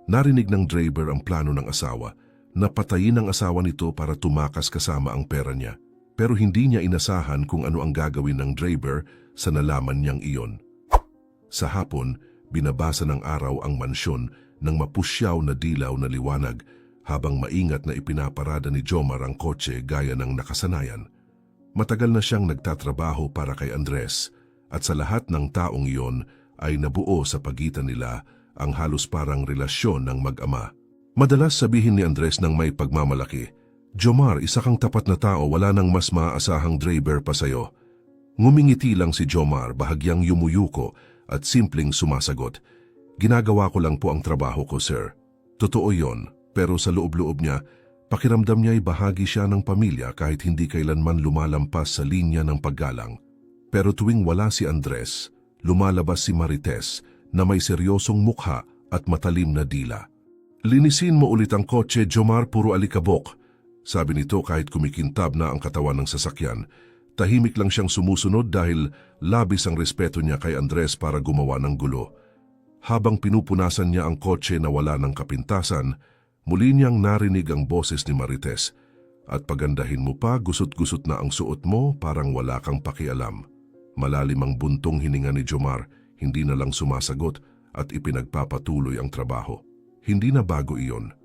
Narinig ng driver ang plano ng asawa na patayin ang asawa nito para tumakas kasama ang pera niya. Pero hindi niya inasahan kung ano ang gagawin ng driver sa nalaman niyang iyon. Sa hapon, binabasa ng araw ang mansyon ng mapusyaw na dilaw na liwanag habang maingat na ipinaparada ni Jomar ang kotse gaya ng nakasanayan. Matagal na siyang nagtatrabaho para kay Andres at sa lahat ng taong iyon ay nabuo sa pagitan nila ang halos parang relasyon ng mag-ama. Madalas sabihin ni Andres ng may pagmamalaki, "Jomar, isa kang tapat na tao, wala nang mas maaasahang driver pa sayo." Ngumingiti lang si Jomar, bahagyang yumuyuko at simpleng sumasagot, "Ginagawa ko lang po ang trabaho ko, sir." Totoo yon, pero sa loob-loob niya, pakiramdam niya'y bahagi siya ng pamilya kahit hindi kailanman lumalampas sa linya ng paggalang. Pero tuwing wala si Andres, lumalabas si Marites na may seryosong mukha at matalim na dila. "Linisin mo ulit ang kotse, Jomar, puro alikabok," sabi nito kahit kumikintab na ang katawan ng sasakyan. Tahimik lang siyang sumusunod dahil labis ang respeto niya kay Andres para gumawa ng gulo. Habang pinupunasan niya ang kotse na wala ng kapintasan, muli niyang narinig ang boses ni Marites. "At pagandahin mo pa, gusot-gusot na ang suot mo, parang wala kang pakialam." Malalim ang buntong hininga ni Jomar, hindi na lang sumasagot at ipinagpapatuloy ang trabaho. Hindi na bago iyon.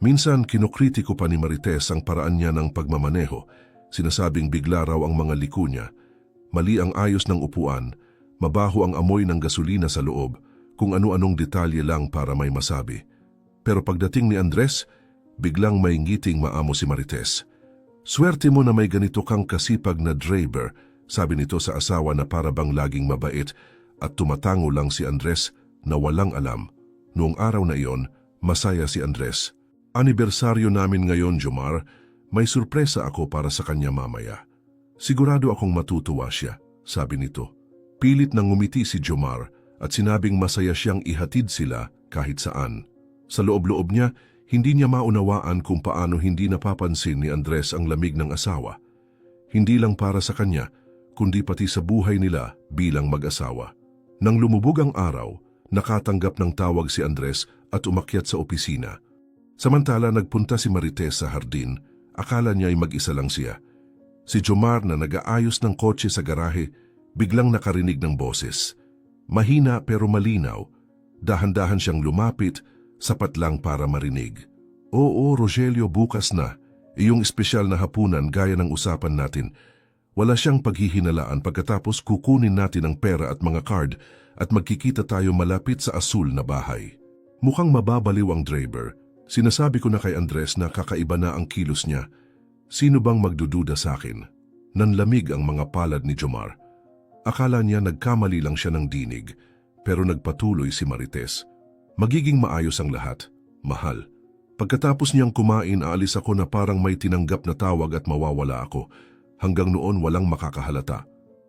Minsan kinukritiko pa ni Marites ang paraan niya ng pagmamaneho, sinasabing bigla raw ang mga liko niya. Mali ang ayos ng upuan, mabaho ang amoy ng gasolina sa loob, kung ano-anong detalye lang para may masabi. Pero pagdating ni Andres, biglang may ngiting maamo si Marites. "Swerte mo na may ganito kang kasipag na driver," sabi nito sa asawa na para bang laging mabait, at tumatango lang si Andres na walang alam. Noong araw na iyon, masaya si Andres. "Anibersaryo namin ngayon, Jomar. May surpresa ako para sa kanya mamaya. Sigurado akong matutuwa siya," sabi nito. Pilit nang ngumiti si Jomar at sinabing masaya siyang ihatid sila kahit saan. Sa loob-loob niya, hindi niya maunawaan kung paano hindi napapansin ni Andres ang lamig ng asawa. Hindi lang para sa kanya, kundi pati sa buhay nila bilang mag-asawa. Nang lumubog ang araw, nakatanggap ng tawag si Andres at umakyat sa opisina. Samantala nagpunta si Marites sa hardin, akala niya ay mag-isa lang siya. Si Jomar na nag-aayos ng kotse sa garahe, biglang nakarinig ng boses. Mahina pero malinaw, dahan-dahan siyang lumapit, sapat lang para marinig. "Oo, Rogelio, bukas na. Iyong espesyal na hapunan gaya ng usapan natin." Wala siyang paghihinalaan, pagkatapos kukunin natin ang pera at mga card at magkikita tayo malapit sa asul na bahay. Mukhang mababaliw ang driver. Sinasabi ko na kay Andres na kakaiba na ang kilos niya. Sino bang magdududa sa akin? Nanlamig ang mga palad ni Jomar. Akala niya nagkamali lang siya ng dinig, pero nagpatuloy si Marites. "Magiging maayos ang lahat, mahal. Pagkatapos niyang kumain, aalis ako na parang may tinanggap na tawag at mawawala ako. Hanggang noon walang makakahalata.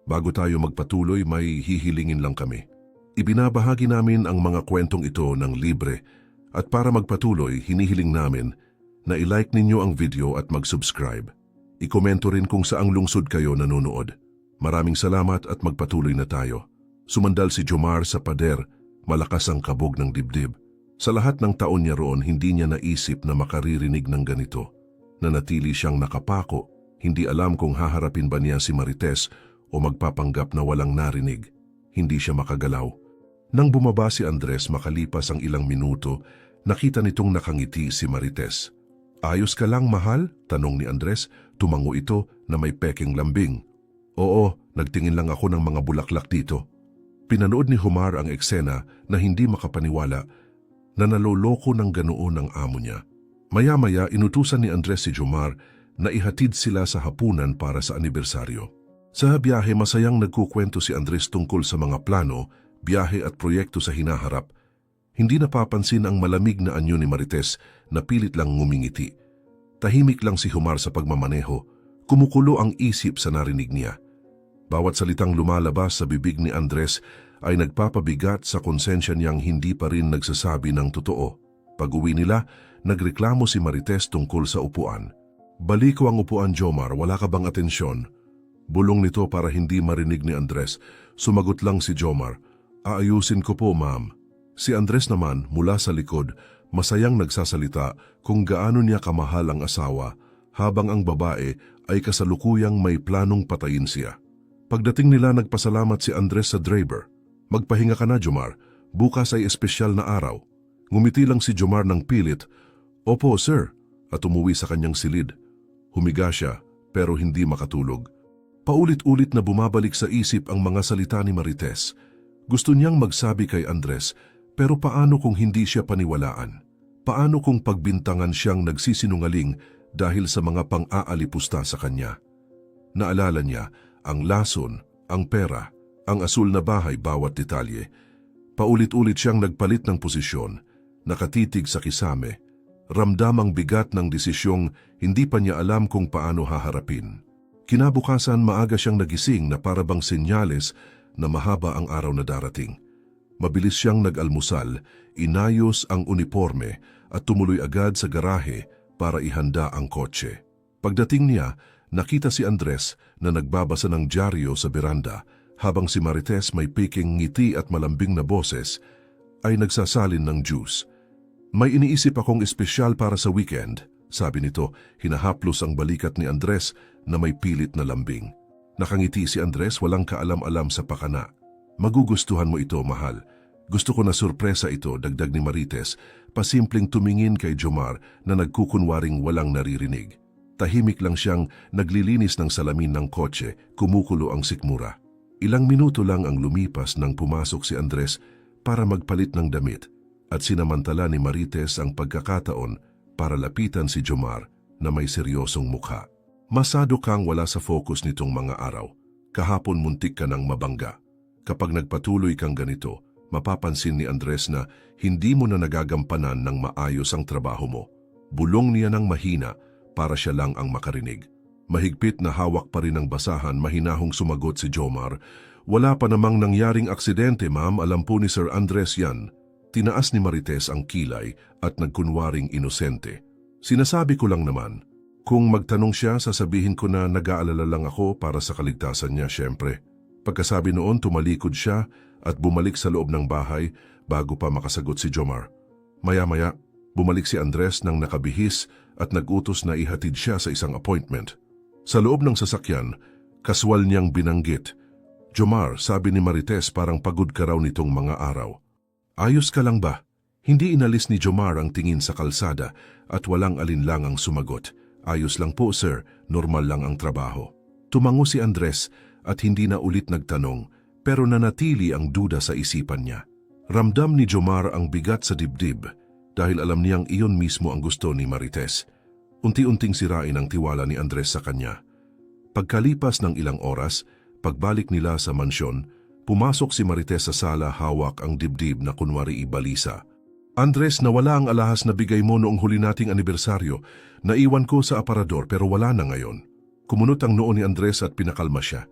Bago tayo magpatuloy, may hihilingin lang kami." Ibinabahagi namin ang mga kwentong ito ng libre at para magpatuloy, hinihiling namin na i-like ninyo ang video at mag-subscribe. I-komento rin kung saang lungsod kayo nanonood. Maraming salamat at magpatuloy na tayo. Sumandal si Jomar sa pader, malakas ang kabog ng dibdib. Sa lahat ng taon niya roon, hindi niya naisip na makaririnig ng ganito. Nanatili siyang nakapako. Hindi alam kung haharapin ba niya si Marites o magpapanggap na walang narinig. Hindi siya makagalaw. Nang bumaba si Andres makalipas ang ilang minuto, nakita nitong nakangiti si Marites. "Ayos ka lang, mahal?" tanong ni Andres. Tumango ito na may peking lambing. "Oo, nagtingin lang ako ng mga bulaklak dito." Pinanood ni Jomar ang eksena na hindi makapaniwala na naloloko ng ganoon ang amo niya. Maya-maya inutusan ni Andres si Jomar na ihatid sila sa hapunan para sa anibersaryo. Sa biyahe, masayang nagkukwento si Andres tungkol sa mga plano, biyahe at proyekto sa hinaharap. Hindi napapansin ang malamig na anyo ni Marites na pilit lang ngumingiti. Tahimik lang si Jomar sa pagmamaneho, kumukulo ang isip sa narinig niya. Bawat salitang lumalabas sa bibig ni Andres ay nagpapabigat sa konsensya niyang hindi pa rin nagsasabi ng totoo. Pag-uwi nila, nagreklamo si Marites tungkol sa upuan. "Balik ko ang upuan, Jomar, wala ka bang atensyon?" Bulong nito para hindi marinig ni Andres. Sumagot lang si Jomar, "Aayusin ko po, ma'am." Si Andres naman, mula sa likod, Masayang nagsasalita kung gaano niya kamahal ang asawa habang ang babae ay kasalukuyang may planong patayin siya. Pagdating nila nagpasalamat si Andres sa driver. Magpahinga ka na, Jomar. Bukas ay espesyal na araw. Ngumiti lang si Jomar ng pilit. Opo, sir. At umuwi sa kanyang silid. Humiga siya pero hindi makatulog. Paulit-ulit na bumabalik sa isip ang mga salita ni Marites. Gusto niyang magsabi kay Andres, pero paano kung hindi siya paniwalaan? Paano kung pagbintangan siyang nagsisinungaling dahil sa mga pang-aalipusta sa kanya? Naalala niya ang lason, ang pera, ang asul na bahay bawat detalye. Paulit-ulit siyang nagpalit ng posisyon, nakatitig sa kisame. Ramdam ang bigat ng desisyong hindi pa niya alam kung paano haharapin. Kinabukasan maaga siyang nagising na parabang senyales na mahaba ang araw na darating. Mabilis siyang nag-almusal, inayos ang uniforme at tumuloy agad sa garahe para ihanda ang kotse. Pagdating niya, nakita si Andres na nagbabasa ng dyaryo sa beranda habang si Marites may piking ngiti at malambing na boses ay nagsasalin ng juice. May iniisip akong espesyal para sa weekend, sabi nito, hinahaplos ang balikat ni Andres na may pilit na lambing. Nakangiti si Andres, walang kaalam-alam sa pakana. Magugustuhan mo ito, mahal. Gusto ko na sorpresa ito, dagdag ni Marites, pasimpleng tumingin kay Jomar na nagkukunwaring walang naririnig. Tahimik lang siyang naglilinis ng salamin ng kotse, kumukulo ang sikmura. Ilang minuto lang ang lumipas nang pumasok si Andres para magpalit ng damit at sinamantala ni Marites ang pagkakataon para lapitan si Jomar na may seryosong mukha. Masado kang wala sa focus nitong mga araw. Kahapon muntik ka ng mabangga. Kapag nagpatuloy kang ganito, mapapansin ni Andres na hindi mo na nagagampanan ng maayos ang trabaho mo. Bulong niya ng mahina para siya lang ang makarinig. Mahigpit na hawak pa rin ang basahan, mahinahong sumagot si Jomar. Wala pa namang nangyaring aksidente, ma'am, alam po ni Sir Andres yan. Tinaas ni Marites ang kilay at nagkunwaring inosente. Sinasabi ko lang naman. Kung magtanong siya, sasabihin ko na nag-aalala lang ako para sa kaligtasan niya, syempre. Pagkasabi noon, tumalikod siya at bumalik sa loob ng bahay bago pa makasagot si Jomar. Maya-maya, bumalik si Andres nang nakabihis at nag-utos na ihatid siya sa isang appointment. Sa loob ng sasakyan, kaswal niyang binanggit. Jomar, sabi ni Marites, parang pagod ka raw nitong mga araw. Ayos ka lang ba? Hindi inalis ni Jomar ang tingin sa kalsada at walang alinlangang sumagot. Ayos lang po, sir. Normal lang ang trabaho. Tumango si Andres at hindi na ulit nagtanong, pero nanatili ang duda sa isipan niya. Ramdam ni Jomar ang bigat sa dibdib dahil alam niyang iyon mismo ang gusto ni Marites. Unti-unting sirain ang tiwala ni Andres sa kanya. Pagkalipas ng ilang oras, pagbalik nila sa mansyon, pumasok si Marites sa sala, hawak ang dibdib na kunwari ibalisa. Andres, nawala ang alahas na bigay mo noong huli nating anibersaryo. Naiwan ko sa aparador pero wala na ngayon. Kumunot ang noo ni Andres at pinakalma siya.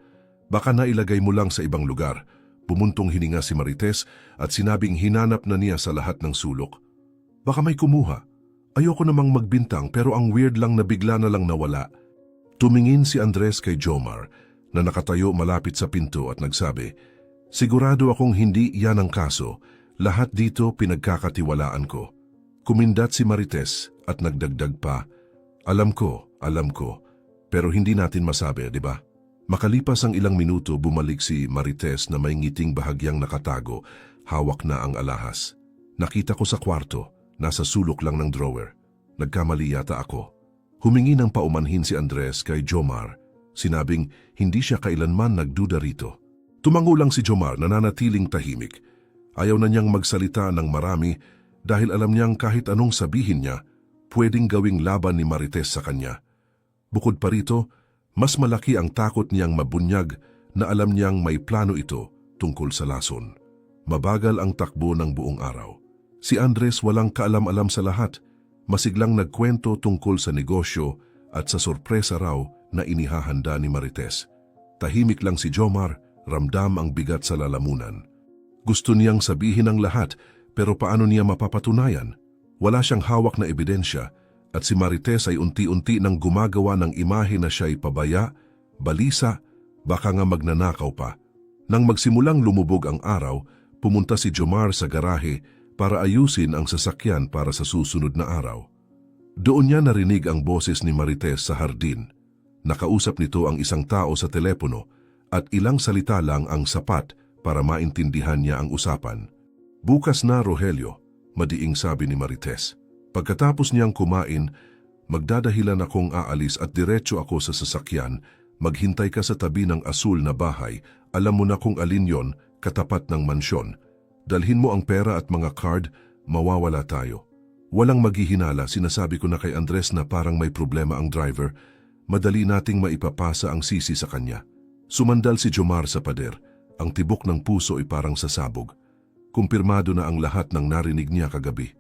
Baka nailagay mo lang sa ibang lugar. Bumuntong hininga si Marites at sinabing hinanap na niya sa lahat ng sulok. Baka may kumuha. Ayoko namang magbintang pero ang weird lang na bigla na lang nawala. Tumingin si Andres kay Jomar na nakatayo malapit sa pinto at nagsabi, sigurado akong hindi yan ang kaso. Lahat dito pinagkakatiwalaan ko. Kumindat si Marites at nagdagdag pa, alam ko, pero hindi natin masabi, di ba? Makalipas ang ilang minuto, bumalik si Marites na may ngiting bahagyang nakatago, hawak na ang alahas. Nakita ko sa kwarto, nasa sulok lang ng drawer. Nagkamali yata ako. Humingi ng paumanhin si Andres kay Jomar, sinabing hindi siya kailanman nagduda rito. Tumango lang si Jomar, nananatiling tahimik. Ayaw na niyang magsalita ng marami dahil alam niyang kahit anong sabihin niya, pwedeng gawing laban ni Marites sa kanya. Bukod pa rito, mas malaki ang takot niyang mabunyag na alam niyang may plano ito tungkol sa lason. Mabagal ang takbo ng buong araw. Si Andres walang kaalam-alam sa lahat, masiglang nagkwento tungkol sa negosyo at sa sorpresa raw na inihahanda ni Marites. Tahimik lang si Jomar, ramdam ang bigat sa lalamunan. Gusto niyang sabihin ang lahat, pero paano niya mapapatunayan? Wala siyang hawak na ebidensya at si Marites ay unti-unti nang gumagawa ng imahe na siya'y pabaya, balisa, baka nga magnanakaw pa. Nang magsimulang lumubog ang araw, pumunta si Jomar sa garahe para ayusin ang sasakyan para sa susunod na araw. Doon niya narinig ang boses ni Marites sa hardin. Nakausap nito ang isang tao sa telepono at ilang salita lang ang sapat para maintindihan niya ang usapan. "Bukas na, Rogelio," madiing sabi ni Marites. "Pagkatapos niyang kumain, magdadahilan akong aalis at diretso ako sa sasakyan. Maghintay ka sa tabi ng asul na bahay. Alam mo na kung alin yon, katapat ng mansyon. Dalhin mo ang pera at mga card, mawawala tayo." Walang maghihinala, sinasabi ko na kay Andres na parang may problema ang driver. Madali nating maipapasa ang sisi sa kanya. Sumandal si Jomar sa pader. Ang tibok ng puso ay parang sasabog. Kumpirmado na ang lahat ng narinig niya kagabi.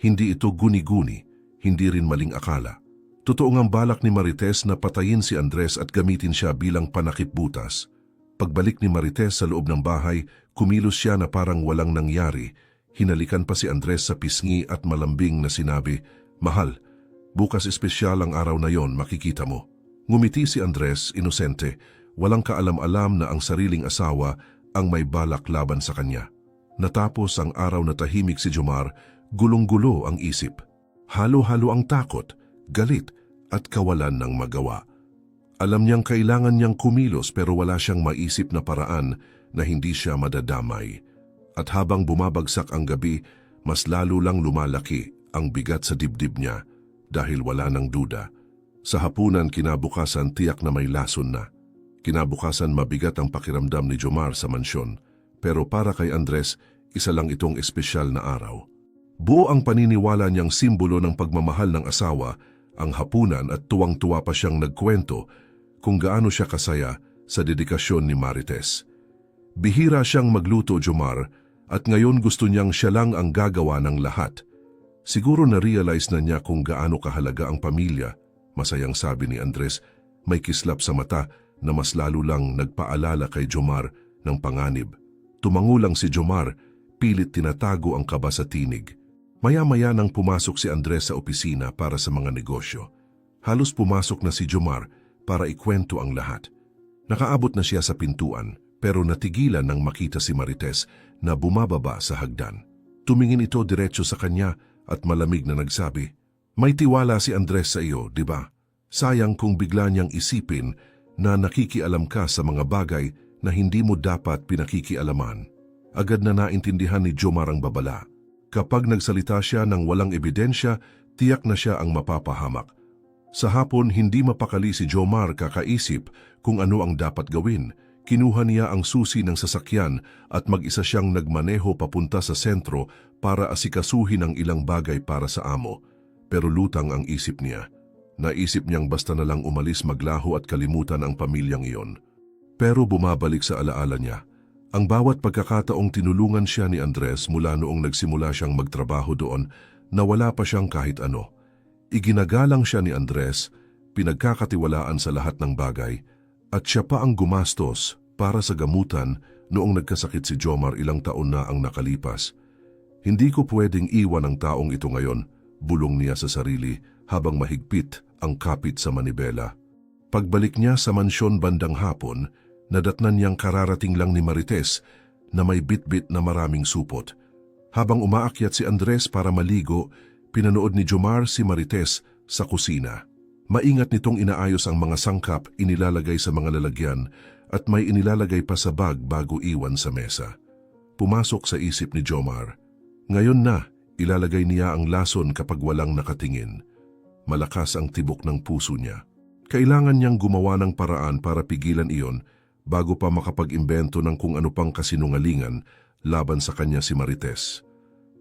Hindi ito guni-guni, hindi rin maling akala. Totoo ngang balak ni Marites na patayin si Andres at gamitin siya bilang panakip-butas. Pagbalik ni Marites sa loob ng bahay, kumilos siya na parang walang nangyari. Hinalikan pa si Andres sa pisngi at malambing na sinabi, "Mahal, bukas espesyal ang araw na yon, makikita mo." Ngumiti si Andres, inosente, walang kaalam-alam na ang sariling asawa ang may balak laban sa kanya. Natapos ang araw na tahimik si Jomar, gulong-gulo ang isip. Halo-halo ang takot, galit at kawalan ng magawa. Alam niyang kailangan niyang kumilos pero wala siyang maisip na paraan na hindi siya madadamay. At habang bumabagsak ang gabi, mas lalo lang lumalaki ang bigat sa dibdib niya dahil wala ng duda. Sa hapunan kinabukasan tiyak na may lason na. Kinabukasan mabigat ang pakiramdam ni Jomar sa mansyon, pero para kay Andres, isa lang itong espesyal na araw. Buo ang paniniwala niyang simbolo ng pagmamahal ng asawa, ang hapunan at tuwang-tuwa pa siyang nagkwento kung gaano siya kasaya sa dedikasyon ni Marites. Bihira siyang magluto, Jomar, at ngayon gusto niyang siya lang ang gagawa ng lahat. Siguro na-realize na niya kung gaano kahalaga ang pamilya, masayang sabi ni Andres, may kislap sa mata na mas lalo lang nagpaalala kay Jomar ng panganib. Tumangulang si Jomar, pilit tinatago ang kaba sa tinig. Maya-maya nang pumasok si Andres sa opisina para sa mga negosyo. Halos pumasok na si Jomar para ikwento ang lahat. Nakaabot na siya sa pintuan, pero natigilan nang makita si Marites na bumababa sa hagdan. Tumingin ito diretso sa kanya at malamig na nagsabi, "May tiwala si Andres sa iyo, di ba? Sayang kung bigla niyang isipin na nakikialam ka sa mga bagay na hindi mo dapat pinakikialaman." Agad na naintindihan ni Jomar ang babala. Kapag nagsalita siya ng walang ebidensya, tiyak na siya ang mapapahamak. Sa hapon, hindi mapakali si Jomar kakaisip kung ano ang dapat gawin. Kinuha niya ang susi ng sasakyan at mag-isa siyang nagmaneho papunta sa sentro para asikasuhin ang ilang bagay para sa amo. Pero lutang ang isip niya. Naisip niyang basta na lang umalis, maglaho at kalimutan ang pamilyang iyon. Pero bumabalik sa alaala niya. Ang bawat pagkakataong tinulungan siya ni Andres mula noong nagsimula siyang magtrabaho doon na wala pa siyang kahit ano. Iginagalang siya ni Andres, pinagkakatiwalaan sa lahat ng bagay, at siya pa ang gumastos para sa gamutan noong nagkasakit si Jomar ilang taon na ang nakalipas. "Hindi ko pwedeng iwan ang taong ito ngayon," bulong niya sa sarili habang mahigpit ang kapit sa manibela. Pagbalik niya sa mansyon bandang hapon, nadatnan niyang kararating lang ni Marites na may bitbit na maraming supot. Habang umaakyat si Andres para maligo, pinanood ni Jomar si Marites sa kusina. Maingat nitong inaayos ang mga sangkap, inilalagay sa mga lalagyan at may inilalagay pa sa bag bago iwan sa mesa. Pumasok sa isip ni Jomar. Ngayon na, ilalagay niya ang lason kapag walang nakatingin. Malakas ang tibok ng puso niya. Kailangan niyang gumawa ng paraan para pigilan iyon bago pa makapag-imbento ng kung ano pang kasinungalingan laban sa kanya si Marites.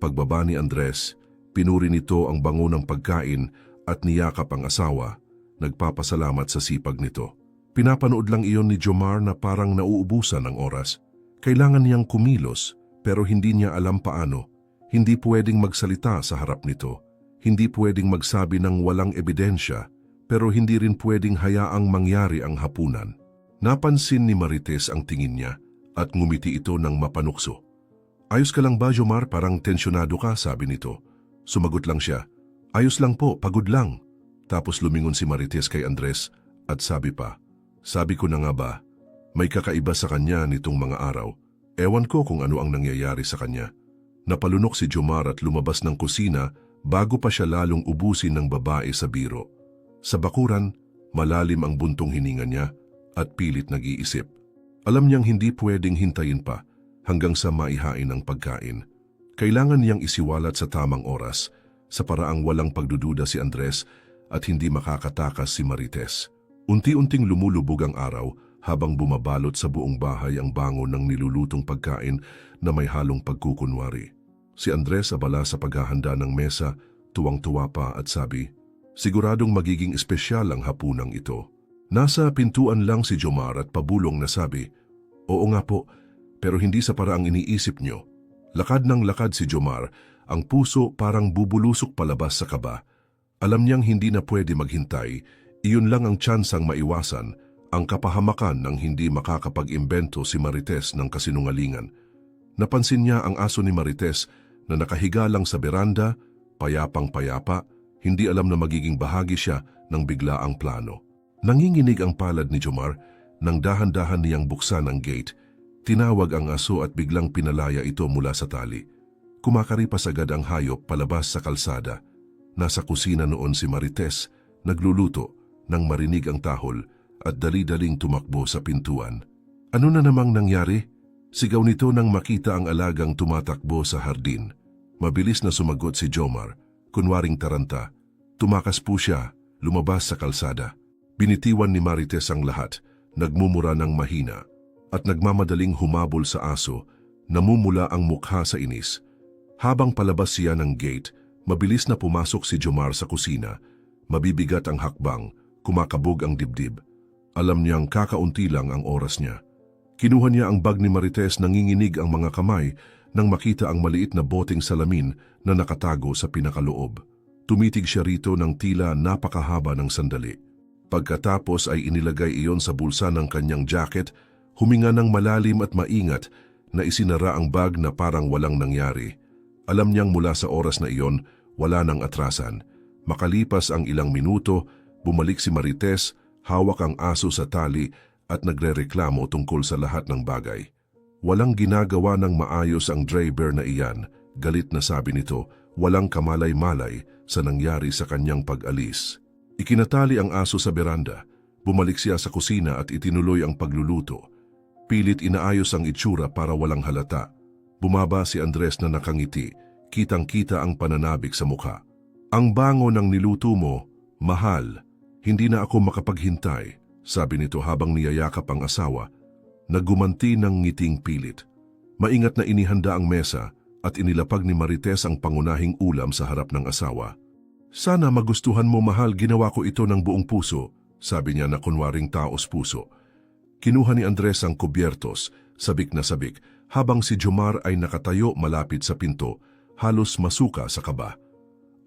Pagbaba ni Andres, pinuri nito ang bango ng pagkain at niyakap ang asawa, nagpapasalamat sa sipag nito. Pinapanood lang iyon ni Jomar na parang nauubusan ng oras. Kailangan niyang kumilos pero hindi niya alam paano. Hindi pwedeng magsalita sa harap nito. Hindi pwedeng magsabi ng walang ebidensya pero hindi rin pwedeng hayaang mangyari ang hapunan. Napansin ni Marites ang tingin niya at ngumiti ito ng mapanukso. "Ayos ka lang ba, Jomar? Parang tensyonado ka," sabi nito. Sumagot lang siya, "Ayos lang po, pagod lang." Tapos lumingon si Marites kay Andres at sabi pa, "Sabi ko na nga ba, may kakaiba sa kanya nitong mga araw. Ewan ko kung ano ang nangyayari sa kanya. Napalunok si Jomar at lumabas ng kusina bago pa siya lalong ubusin ng babae sa biro. Sa bakuran, malalim ang buntong hininga niya at pilit nag-iisip. Alam niyang hindi pwedeng hintayin pa hanggang sa maihain ang pagkain. Kailangan niyang isiwalat sa tamang oras, sa paraang walang pagdududa si Andres at hindi makakatakas si Marites. Unti-unting lumulubog ang araw habang bumabalot sa buong bahay ang bango ng nilulutong pagkain na may halong pagkukunwari. Si Andres abala sa paghahanda ng mesa, tuwang-tuwa pa at sabi, "Siguradong magiging espesyal ang hapunang ito." Nasa pintuan lang si Jomar at pabulong na sabi, "Oo nga po, pero hindi sa paraang iniisip nyo." Lakad ng lakad si Jomar, ang puso parang bubulusok palabas sa kaba. Alam niyang hindi na pwede maghintay, iyon lang ang tsansang maiwasan ang kapahamakan ng hindi makakapag-imbento si Marites ng kasinungalingan. Napansin niya ang aso ni Marites na nakahiga lang sa beranda, payapang-payapa, hindi alam na magiging bahagi siya ng biglaang plano. Nanginginig ang palad ni Jomar nang dahan-dahan niyang buksan ang gate. Tinawag ang aso at biglang pinalaya ito mula sa tali. Kumakaripas agad ang hayop palabas sa kalsada. Nasa kusina noon si Marites, nagluluto nang marinig ang tahol at dali-daling tumakbo sa pintuan. "Ano na namang nangyari?" Sigaw nito nang makita ang alagang tumatakbo sa hardin. Mabilis na sumagot si Jomar, kunwaring taranta. Tumakas po siya, lumabas sa kalsada. Binitiwan ni Marites ang lahat, nagmumura ng mahina, at nagmamadaling humabol sa aso, namumula ang mukha sa inis. Habang palabas siya ng gate, mabilis na pumasok si Jomar sa kusina. Mabibigat ang hakbang, kumakabog ang dibdib. Alam niyang kakaunti lang ang oras niya. Kinuha niya ang bag ni Marites, nanginginig ang mga kamay nang makita ang maliit na boteng salamin na nakatago sa pinakaloob. Tumitig siya rito ng tila napakahaba ng sandali. Pagkatapos ay inilagay iyon sa bulsa ng kanyang jacket, huminga ng malalim at maingat na isinara ang bag na parang walang nangyari. Alam niyang mula sa oras na iyon, wala nang atrasan. Makalipas ang ilang minuto, bumalik si Marites, hawak ang aso sa tali at nagrereklamo tungkol sa lahat ng bagay. Walang ginagawa ng maayos ang driver na iyan, galit na sabi nito, walang kamalay-malay sa nangyari sa kanyang pag-alis. Ikinatali ang aso sa beranda, bumalik siya sa kusina at itinuloy ang pagluluto. Pilit inaayos ang itsura para walang halata. Bumaba si Andres na nakangiti, kitang-kita ang pananabik sa mukha. "Ang bango ng niluto mo, mahal, hindi na ako makapaghintay," sabi nito habang niyayakap ang asawa, naggumanti ng ngiting pilit. Maingat na inihanda ang mesa at inilapag ni Marites ang pangunahing ulam sa harap ng asawa. "Sana magustuhan mo, mahal, ginawa ko ito ng buong puso," sabi niya na kunwaring taos puso. Kinuha ni Andres ang kubyertos, sabik na sabik, habang si Jomar ay nakatayo malapit sa pinto, halos masuka sa kaba.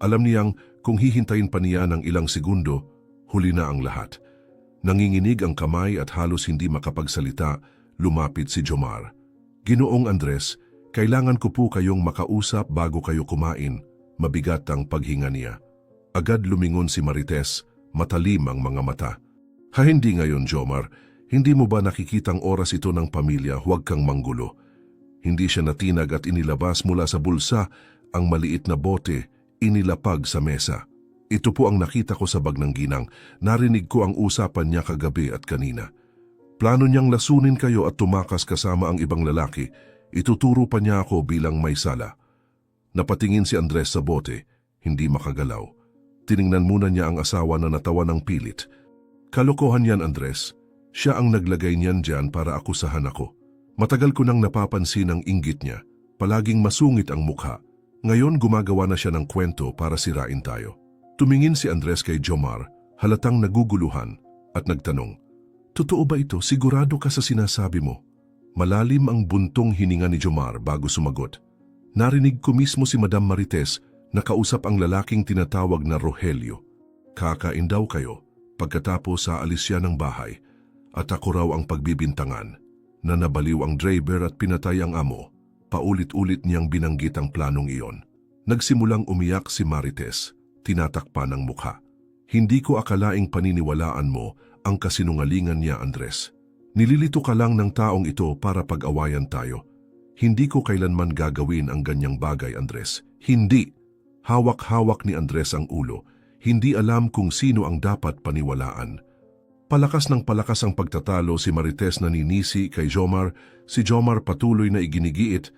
Alam niyang kung hihintayin pa niya ng ilang segundo, huli na ang lahat. Nanginginig ang kamay at halos hindi makapagsalita, lumapit si Jomar. "Ginoong Andres, kailangan ko po kayong makausap bago kayo kumain." Mabigat ang paghinga niya. Agad lumingon si Marites, matalim ang mga mata. Hindi ngayon, Jomar. Hindi mo ba nakikitang oras ito ng pamilya, huwag kang manggulo." Hindi siya natinag at inilabas mula sa bulsa ang maliit na bote, inilapag sa mesa. "Ito po ang nakita ko sa bag ng ginang. Narinig ko ang usapan niya kagabi at kanina. Plano niyang lasunin kayo at tumakas kasama ang ibang lalaki. Ituturo pa niya ako bilang may sala." Napatingin si Andres sa bote, hindi makagalaw. Tiningnan muna niya ang asawa na natawa ng pilit. "Kalokohan yan, Andres. Siya ang naglagay niyan dyan para akusahan ako. Matagal ko nang napapansin ang inggit niya. Palaging masungit ang mukha. Ngayon gumagawa na siya ng kwento para sirain tayo." Tumingin si Andres kay Jomar, halatang naguguluhan, at nagtanong, "Totoo ba ito? Sigurado ka sa sinasabi mo?" Malalim ang buntong hininga ni Jomar bago sumagot. "Narinig ko mismo si Madam Marites na kausap ang lalaking tinatawag na Rogelio. Kakain daw kayo, pagkatapos aalis siya ng bahay, at ako raw ang pagbibintangan, na nabaliw ang driver at pinatay ang amo." Paulit-ulit niyang binanggit ang planong iyon. Nagsimulang umiyak si Marites, tinatakpan ng mukha. "Hindi ko akalaing paniniwalaan mo ang kasinungalingan niya, Andres. Nililito ka lang ng taong ito para pag-awayan tayo. Hindi ko kailanman gagawin ang ganyang bagay, Andres. Hindi. Hawak-hawak ni Andres ang ulo. Hindi alam kung sino ang dapat paniwalaan. Palakas ng palakas ang pagtatalo si Marites na ninisi kay Jomar. Si Jomar patuloy na iginigiit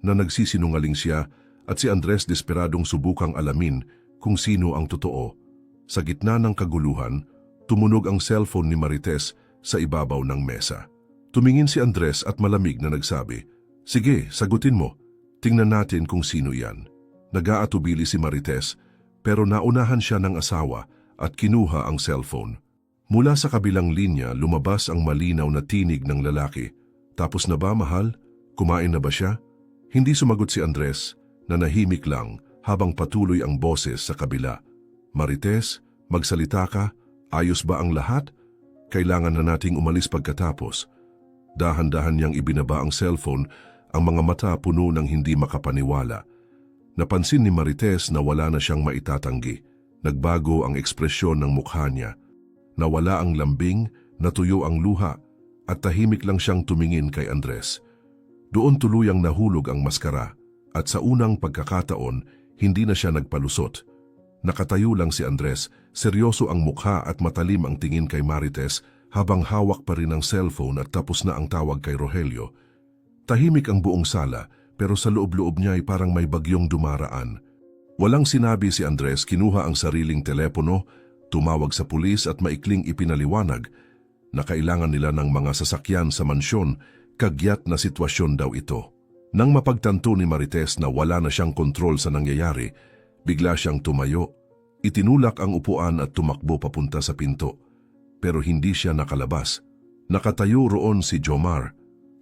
na nagsisinungaling siya at si Andres desperadong subukang alamin kung sino ang totoo. Sa gitna ng kaguluhan, tumunog ang cellphone ni Marites sa ibabaw ng mesa. Tumingin si Andres at malamig na nagsabi, "Sige, sagutin mo. Tingnan natin kung sino yan." Nag-aatubili si Marites pero naunahan siya ng asawa at kinuha ang cellphone. Mula sa kabilang linya lumabas ang malinaw na tinig ng lalaki. "Tapos na ba, mahal? Kumain na ba siya?" Hindi sumagot si Andres, nanahimik lang habang patuloy ang boses sa kabila. "Marites, magsalita ka. Ayos ba ang lahat? Kailangan na nating umalis pagkatapos." Dahan-dahan niyang ibinaba ang cellphone, ang mga mata puno ng hindi makapaniwala. Napansin ni Marites na wala na siyang maitatanggi. Nagbago ang ekspresyon ng mukha niya. Nawala ang lambing, natuyo ang luha, at tahimik lang siyang tumingin kay Andres. Doon tuluyang nahulog ang maskara, at sa unang pagkakataon, hindi na siya nagpalusot. Nakatayo lang si Andres, seryoso ang mukha at matalim ang tingin kay Marites habang hawak pa rin ang cellphone at tapos na ang tawag kay Rogelio. Tahimik ang buong sala, pero sa loob-loob niya ay parang may bagyong dumaraan. Walang sinabi si Andres, kinuha ang sariling telepono, tumawag sa pulis at maikling ipinaliwanag na kailangan nila ng mga sasakyan sa mansyon, kagyat na sitwasyon daw ito. Nang mapagtanto ni Marites na wala na siyang kontrol sa nangyayari, bigla siyang tumayo, itinulak ang upuan at tumakbo papunta sa pinto. Pero hindi siya nakalabas. Nakatayo roon si Jomar,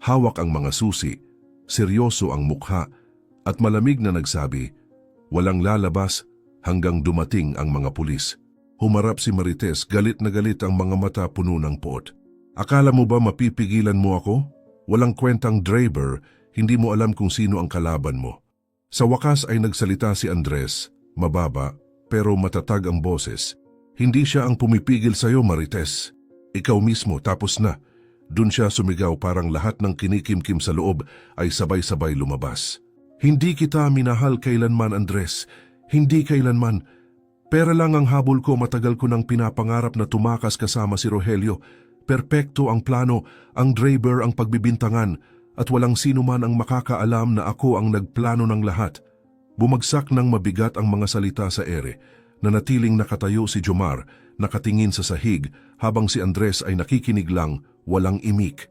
hawak ang mga susi, seryoso ang mukha at malamig na nagsabi, "Walang lalabas hanggang dumating ang mga pulis." Humarap si Marites, galit na galit ang mga mata puno ng poot. "Akala mo ba mapipigilan mo ako? Walang kwentang driver, hindi mo alam kung sino ang kalaban mo." Sa wakas ay nagsalita si Andres, mababa pero matatag ang boses. "Hindi siya ang pumipigil sa'yo, Marites. Ikaw mismo, tapos na." Dun siya sumigaw, parang lahat ng kinikimkim sa loob ay sabay-sabay lumabas. "Hindi kita minahal kailanman, Andres. Hindi kailanman. Pera lang ang habol ko, matagal ko nang pinapangarap na tumakas kasama si Rogelio. Perpekto ang plano, ang driver ang pagbibintangan, at walang sino man ang makakaalam na ako ang nagplano ng lahat." Bumagsak ng mabigat ang mga salita sa ere. Nanatiling nakatayo si Jomar, nakatingin sa sahig, habang si Andres ay nakikinig lang, walang imik.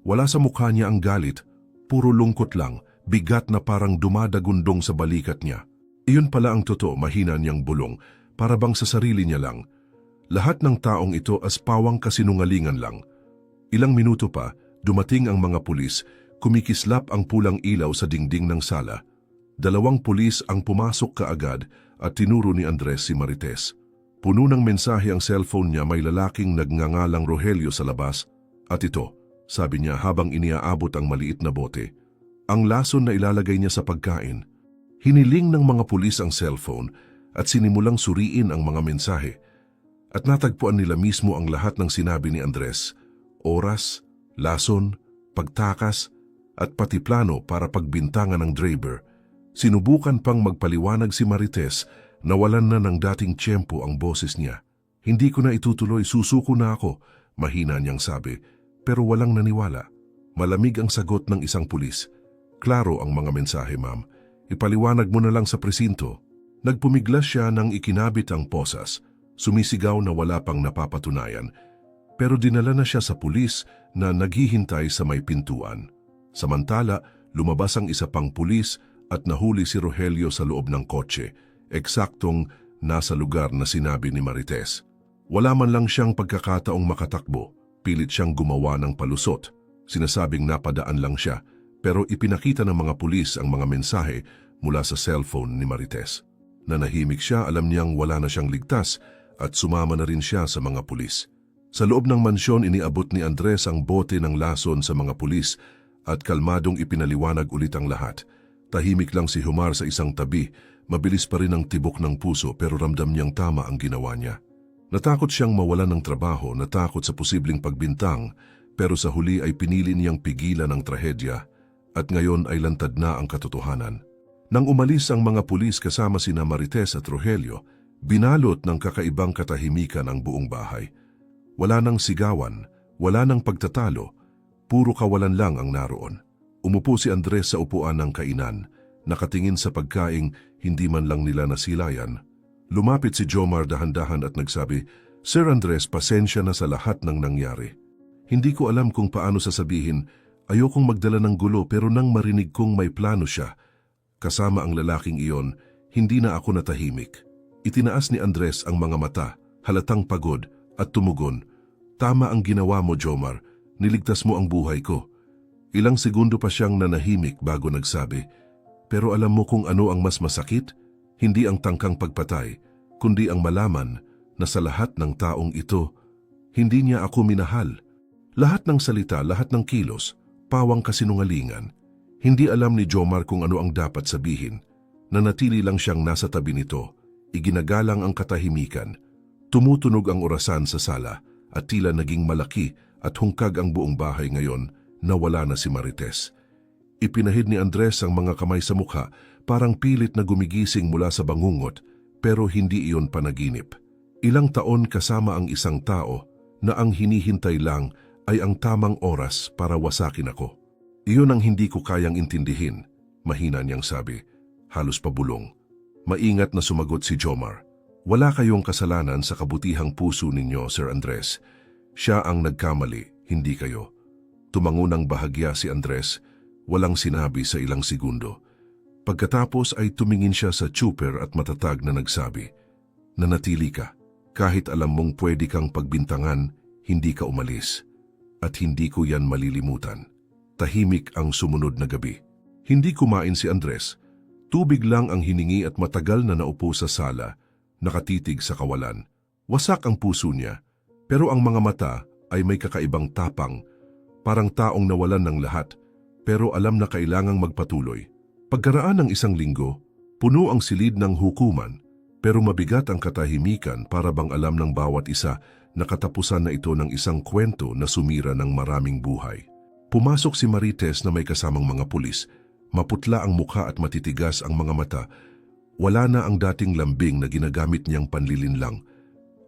Wala sa mukha niya ang galit, puro lungkot lang, bigat na parang dumadagundong sa balikat niya. Iyon pala ang totoo, mahina niyang bulong, para bang sa sarili niya lang. Lahat ng taong ito as pawang kasinungalingan lang. Ilang minuto pa, dumating ang mga pulis, kumikislap ang pulang ilaw sa dingding ng sala. 2 pulis ang pumasok kaagad at tinuro ni Andres si Marites. Puno ng mensahe ang cellphone niya, may lalaking nagngangalang Rogelio sa labas. "At ito," sabi niya habang iniaabot ang maliit na bote, "ang lason na ilalagay niya sa pagkain." Hiniling ng mga pulis ang cellphone at sinimulang suriin ang mga mensahe. At natagpuan nila mismo ang lahat ng sinabi ni Andres. Oras, lason, pagtakas, at pati plano para pagbintangan ng driver. Sinubukan pang magpaliwanag si Marites, nawalan na ng dating tiyempo ang boses niya. "Hindi ko na itutuloy, susuko na ako," mahina niyang sabi, pero walang naniwala. Malamig ang sagot ng isang pulis. "Klaro ang mga mensahe, ma'am. Ipaliwanag mo na lang sa presinto." Nagpumiglas siya nang ikinabit ang posas. Sumisigaw na wala pang napapatunayan. Pero dinala na siya sa pulis na naghihintay sa may pintuan. Samantala, lumabas ang isa pang pulis at nahuli si Rogelio sa loob ng kotse, eksaktong nasa lugar na sinabi ni Marites. Wala man lang siyang pagkakataong makatakbo, pilit siyang gumawa ng palusot. Sinasabing napadaan lang siya, pero ipinakita ng mga pulis ang mga mensahe mula sa cellphone ni Marites. Nanahimik siya, alam niyang wala na siyang ligtas at sumama na rin siya sa mga pulis. Sa loob ng mansyon, iniabot ni Andres ang bote ng lason sa mga pulis at kalmadong ipinaliwanag ulit ang lahat. Tahimik lang si Jomar sa isang tabi, mabilis pa rin ang tibok ng puso pero ramdam niyang tama ang ginawa niya. Natakot siyang mawalan ng trabaho, natakot sa posibleng pagbintang, pero sa huli ay pinili niyang pigilan ang trahedya at ngayon ay lantad na ang katotohanan. Nang umalis ang mga pulis kasama sina Marites at Rogelio, binalot ng kakaibang katahimikan ang buong bahay. Wala nang sigawan, wala nang pagtatalo, puro kawalan lang ang naroon. Umupo si Andres sa upuan ng kainan, nakatingin sa pagkaing hindi man lang nila nasilayan. Lumapit si Jomar dahan-dahan at nagsabi, "Sir Andres, pasensya na sa lahat ng nangyari. Hindi ko alam kung paano sasabihin, ayokong magdala ng gulo pero nang marinig kong may plano siya, kasama ang lalaking iyon, hindi na ako natahimik." Itinaas ni Andres ang mga mata, halatang pagod, at tumugon, "Tama ang ginawa mo, Jomar. Niligtas mo ang buhay ko." Ilang segundo pa siyang nanahimik bago nagsabi, "Pero alam mo kung ano ang mas masakit? Hindi ang tangkang pagpatay, kundi ang malaman na sa lahat ng taong ito, hindi niya ako minahal. Lahat ng salita, lahat ng kilos, pawang kasinungalingan." Hindi alam ni Jomar kung ano ang dapat sabihin. Nanatili lang siyang nasa tabi nito, iginagalang ang katahimikan. Tumutunog ang orasan sa sala at tila naging malaki at hungkag ang buong bahay ngayon na wala na si Marites. Ipinahid ni Andres ang mga kamay sa mukha, parang pilit na gumigising mula sa bangungot, pero hindi iyon panaginip. Ilang taon kasama ang isang tao na ang hinihintay lang ay ang tamang oras para wasakin ako. Iyon ang hindi ko kayang intindihin, mahina niyang sabi, halos pabulong. Maingat na sumagot si Jomar, "Wala kayong kasalanan sa kabutihang puso ninyo, Sir Andres. Siya ang nagkamali, hindi kayo." Tumangunang bahagya si Andres, walang sinabi sa ilang segundo. Pagkatapos ay tumingin siya sa tsuper at matatag na nagsabi, "Nanatili ka. Kahit alam mong pwede kang pagbintangan, hindi ka umalis. At hindi ko yan malilimutan." Tahimik ang sumunod na gabi. Hindi kumain si Andres. Tubig lang ang hiningi at matagal na naupo sa sala, nakatitig sa kawalan. Wasak ang puso niya, pero ang mga mata ay may kakaibang tapang, parang taong nawalan ng lahat, pero alam na kailangang magpatuloy. Pagkaraan ng isang linggo, puno ang silid ng hukuman, pero mabigat ang katahimikan para bang alam ng bawat isa na katapusan na ito ng isang kwento na sumira ng maraming buhay. Pumasok si Marites na may kasamang mga pulis, maputla ang mukha at matitigas ang mga mata. Wala na ang dating lambing na ginagamit niyang panlilinlang.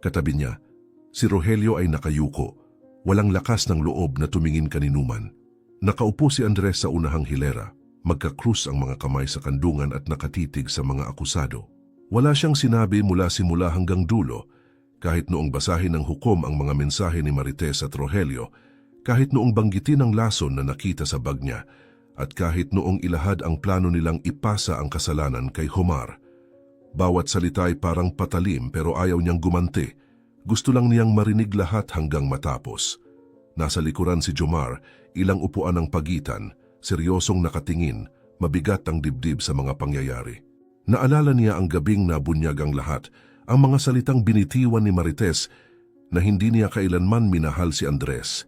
Katabi niya, si Rogelio ay nakayuko, walang lakas ng loob na tumingin kaninuman. Nakaupo si Andres sa unahang hilera, magkakrus ang mga kamay sa kandungan at nakatitig sa mga akusado. Wala siyang sinabi mula simula hanggang dulo, kahit noong basahin ng hukom ang mga mensahe ni Marites at Rogelio, kahit noong banggitin ang lason na nakita sa bag niya, at kahit noong ilahad ang plano nilang ipasa ang kasalanan kay Jomar. Bawat salita ay parang patalim pero ayaw niyang gumanti. Gusto lang niyang marinig lahat hanggang matapos. Nasa likuran si Jomar, ilang upuan ng pagitan, seryosong nakatingin, mabigat ang dibdib sa mga pangyayari. Naalala niya ang gabing nabunyag ang lahat, ang mga salitang binitiwan ni Marites na hindi niya kailanman minahal si Andres,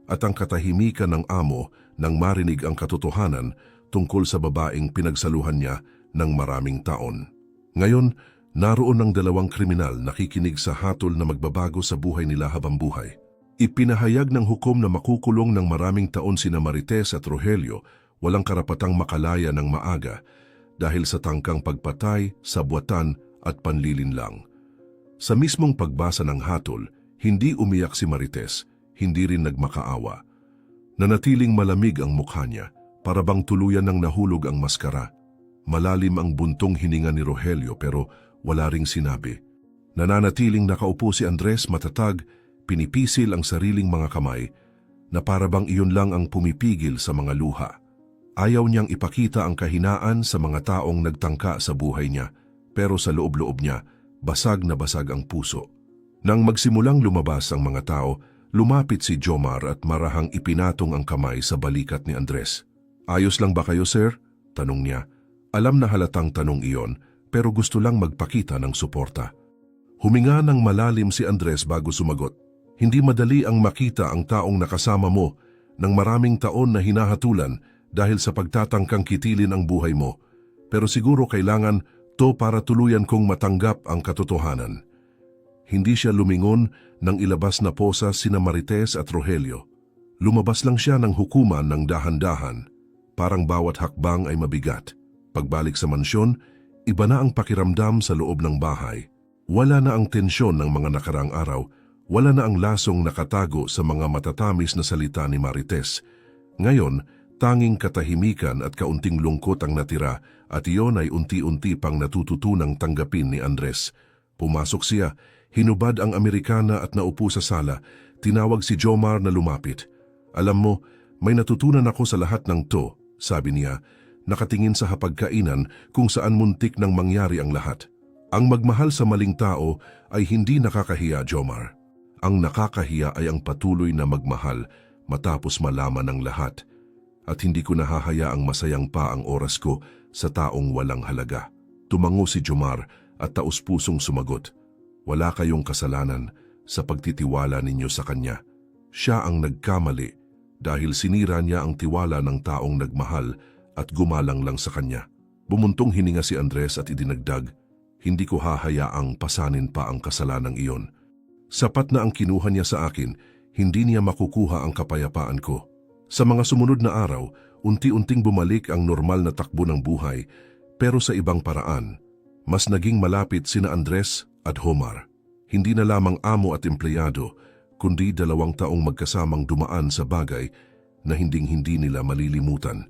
at ang katahimikan ng amo nang marinig ang katotohanan tungkol sa babaeng pinagsaluhan niya ng maraming taon. Ngayon, naroon ang dalawang kriminal nakikinig sa hatol na magbabago sa buhay nila habang buhay. Ipinahayag ng hukom na makukulong ng maraming taon sina Marites at Rogelio, walang karapatang makalaya ng maaga dahil sa tangkang pagpatay, sabwatan at panlilinlang. Sa mismong pagbasa ng hatol, hindi umiyak si Marites, hindi rin nagmakaawa. Nanatiling malamig ang mukha niya, para bang tuluyan ng nahulog ang maskara. Malalim ang buntong hininga ni Rogelio pero wala ring sinabi. Nananatiling nakaupo si Andres matatag, pinipisil ang sariling mga kamay na para bang iyon lang ang pumipigil sa mga luha. Ayaw niyang ipakita ang kahinaan sa mga taong nagtangka sa buhay niya, pero sa loob-loob niya, basag na basag ang puso. Nang magsimulang lumabas ang mga tao, lumapit si Jomar at marahang ipinatong ang kamay sa balikat ni Andres. "Ayos lang ba kayo, sir?" tanong niya. Alam na halatang tanong iyon, pero gusto lang magpakita ng suporta. Huminga ng malalim si Andres bago sumagot. "Hindi madali ang makita ang taong nakasama mo ng maraming taon na hinahatulan dahil sa pagtatangkang kitilin ang buhay mo. Pero siguro kailangan to para tuluyan kong matanggap ang katotohanan." Hindi siya lumingon nang ilabas na posa sina Marites at Rogelio. Lumabas lang siya ng hukuman ng dahan-dahan. Parang bawat hakbang ay mabigat. Pagbalik sa mansyon, iba na ang pakiramdam sa loob ng bahay. Wala na ang tensyon ng mga nakaraang araw, wala na ang lasong nakatago sa mga matatamis na salita ni Marites. Ngayon, tanging katahimikan at kaunting lungkot ang natira at iyon ay unti-unti pang natututunang tanggapin ni Andres. Pumasok siya, hinubad ang Amerikana at naupo sa sala. Tinawag si Jomar na lumapit. Alam mo, may natutunan ako sa lahat ng to, sabi niya, nakatingin sa hapagkainan kung saan muntik nang mangyari ang lahat. Ang magmahal sa maling tao ay hindi nakakahiya, Jomar. Ang nakakahiya ay ang patuloy na magmahal matapos malaman ang lahat. At hindi ko nahahayaang masayang pa ang oras ko sa taong walang halaga. Tumango si Jomar at taus-pusong sumagot. Wala kayong kasalanan sa pagtitiwala ninyo sa kanya. Siya ang nagkamali dahil sinira niya ang tiwala ng taong nagmahal at gumalang lang sa kanya. Bumuntong hininga si Andres at idinagdag, hindi ko hahayaang pasanin pa ang kasalanang iyon. Sapat na ang kinuha niya sa akin, hindi niya makukuha ang kapayapaan ko. Sa mga sumunod na araw, unti-unting bumalik ang normal na takbo ng buhay, pero sa ibang paraan. Mas naging malapit sina Andres at Jomar. Hindi na lamang amo at empleyado, kundi 2 taong magkasamang dumaan sa bagay na hinding-hindi nila malilimutan.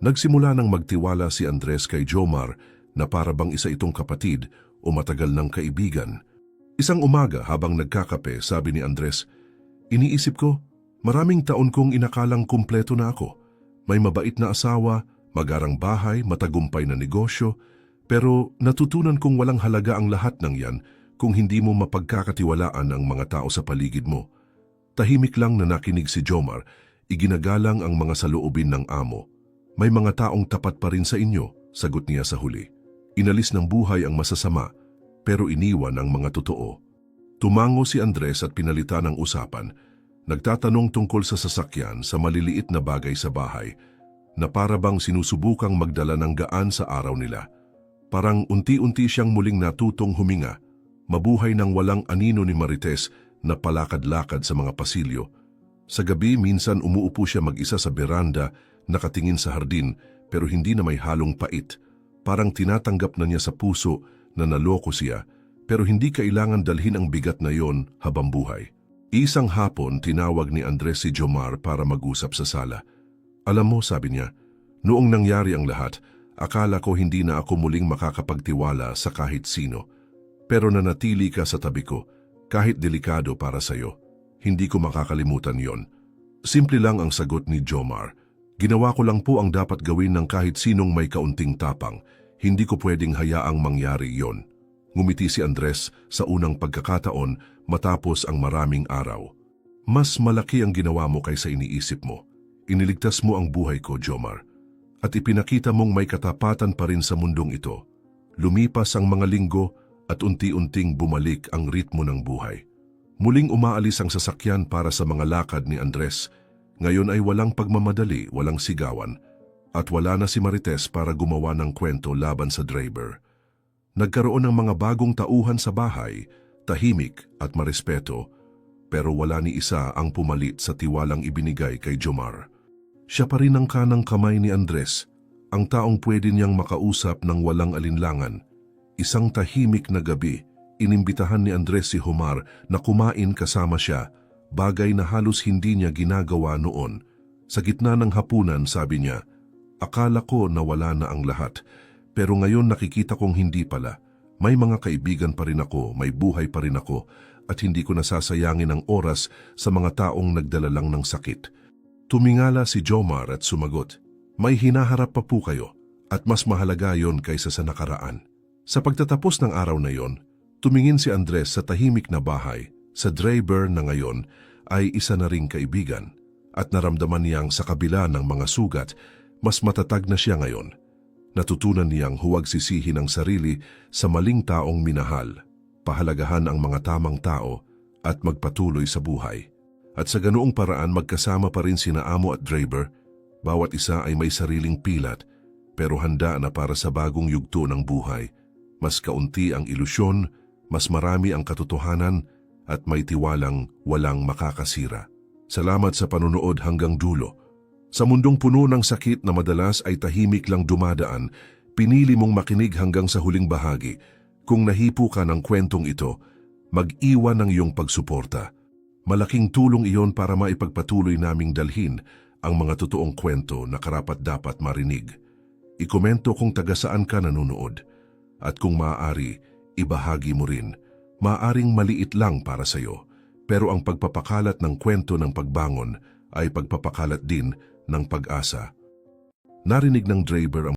Nagsimula nang magtiwala si Andres kay Jomar na para bang isa itong kapatid o matagal ng kaibigan. Isang umaga habang nagkakape, sabi ni Andres, iniisip ko, maraming taon kong inakalang kumpleto na ako. May mabait na asawa, magarang bahay, matagumpay na negosyo, pero natutunan kong walang halaga ang lahat ng yan kung hindi mo mapagkakatiwalaan ang mga tao sa paligid mo. Tahimik lang na nakinig si Jomar, iginagalang ang mga saloobin ng amo. May mga taong tapat pa rin sa inyo, sagot niya sa huli. Inalis ng buhay ang masasama, pero iniwan ang mga totoo. Tumango si Andres at pinalitan ang usapan. Nagtatanong tungkol sa sasakyan sa maliliit na bagay sa bahay, na para bang sinusubukang magdala ng gaan sa araw nila. Parang unti-unti siyang muling natutong huminga, mabuhay ng walang anino ni Marites na palakad-lakad sa mga pasilyo. Sa gabi, minsan umuupo siya mag-isa sa beranda, nakatingin sa hardin, pero hindi na may halong pait. Parang tinatanggap na niya sa puso na naloko siya, pero hindi kailangan dalhin ang bigat na yon habang buhay. Isang hapon, tinawag ni Andres si Jomar para mag-usap sa sala. Alam mo, sabi niya, noong nangyari ang lahat, akala ko hindi na ako muling makakapagtiwala sa kahit sino. Pero nanatili ka sa tabi ko, kahit delikado para sa'yo. Hindi ko makakalimutan yon. Simple lang ang sagot ni Jomar. Ginawa ko lang po ang dapat gawin ng kahit sinong may kaunting tapang. Hindi ko pwedeng hayaang mangyari yon. Ngumiti si Andres sa unang pagkakataon matapos ang maraming araw. Mas malaki ang ginawa mo kaysa iniisip mo. Iniligtas mo ang buhay ko, Jomar. At ipinakita mong may katapatan pa rin sa mundong ito. Lumipas ang mga linggo at unti-unting bumalik ang ritmo ng buhay. Muling umaalis ang sasakyan para sa mga lakad ni Andres. Ngayon ay walang pagmamadali, walang sigawan, at wala na si Marites para gumawa ng kwento laban sa driver. Nagkaroon ng mga bagong tauhan sa bahay, tahimik at marespeto, pero wala ni isa ang pumalit sa tiwalang ibinigay kay Jomar. Siya pa rin ang kanang kamay ni Andres, ang taong pwede niyang makausap ng walang alinlangan. Isang tahimik na gabi, inimbitahan ni Andres si Jomar na kumain kasama siya, bagay na halos hindi niya ginagawa noon. Sa gitna ng hapunan, sabi niya, akala ko na wala na ang lahat, pero ngayon nakikita kong hindi pala. May mga kaibigan pa rin ako, may buhay pa rin ako, at hindi ko nasasayangin ang oras sa mga taong nagdala lang ng sakit. Tumingala si Jomar at sumagot, may hinaharap pa po kayo, at mas mahalaga yon kaysa sa nakaraan. Sa pagtatapos ng araw na yon, tumingin si Andres sa tahimik na bahay, sa driver na ngayon ay isa na ring kaibigan, at naramdaman niyang sa kabila ng mga sugat, mas matatag na siya ngayon. Natutunan niyang huwag sisihin ang sarili sa maling taong minahal, pahalagahan ang mga tamang tao, at magpatuloy sa buhay. At sa ganoong paraan magkasama pa rin sina amo at driver, bawat isa ay may sariling pilat, pero handa na para sa bagong yugto ng buhay. Mas kaunti ang ilusyon, mas marami ang katotohanan, at may tiwalang walang makakasira. Salamat sa panunood hanggang dulo. Sa mundong puno ng sakit na madalas ay tahimik lang dumadaan, pinili mong makinig hanggang sa huling bahagi. Kung nahipo ka ng kwentong ito, mag-iwan ng iyong pagsuporta. Malaking tulong iyon para maipagpatuloy naming dalhin ang mga totoong kwento na karapat-dapat marinig. Ikomento kung taga saan ka nanonood. At kung maaari, ibahagi mo rin. Maaring maliit lang para sa iyo, pero ang pagpapakalat ng kwento ng pagbangon ay pagpapakalat din ng pag-asa. Narinig ng Draper ang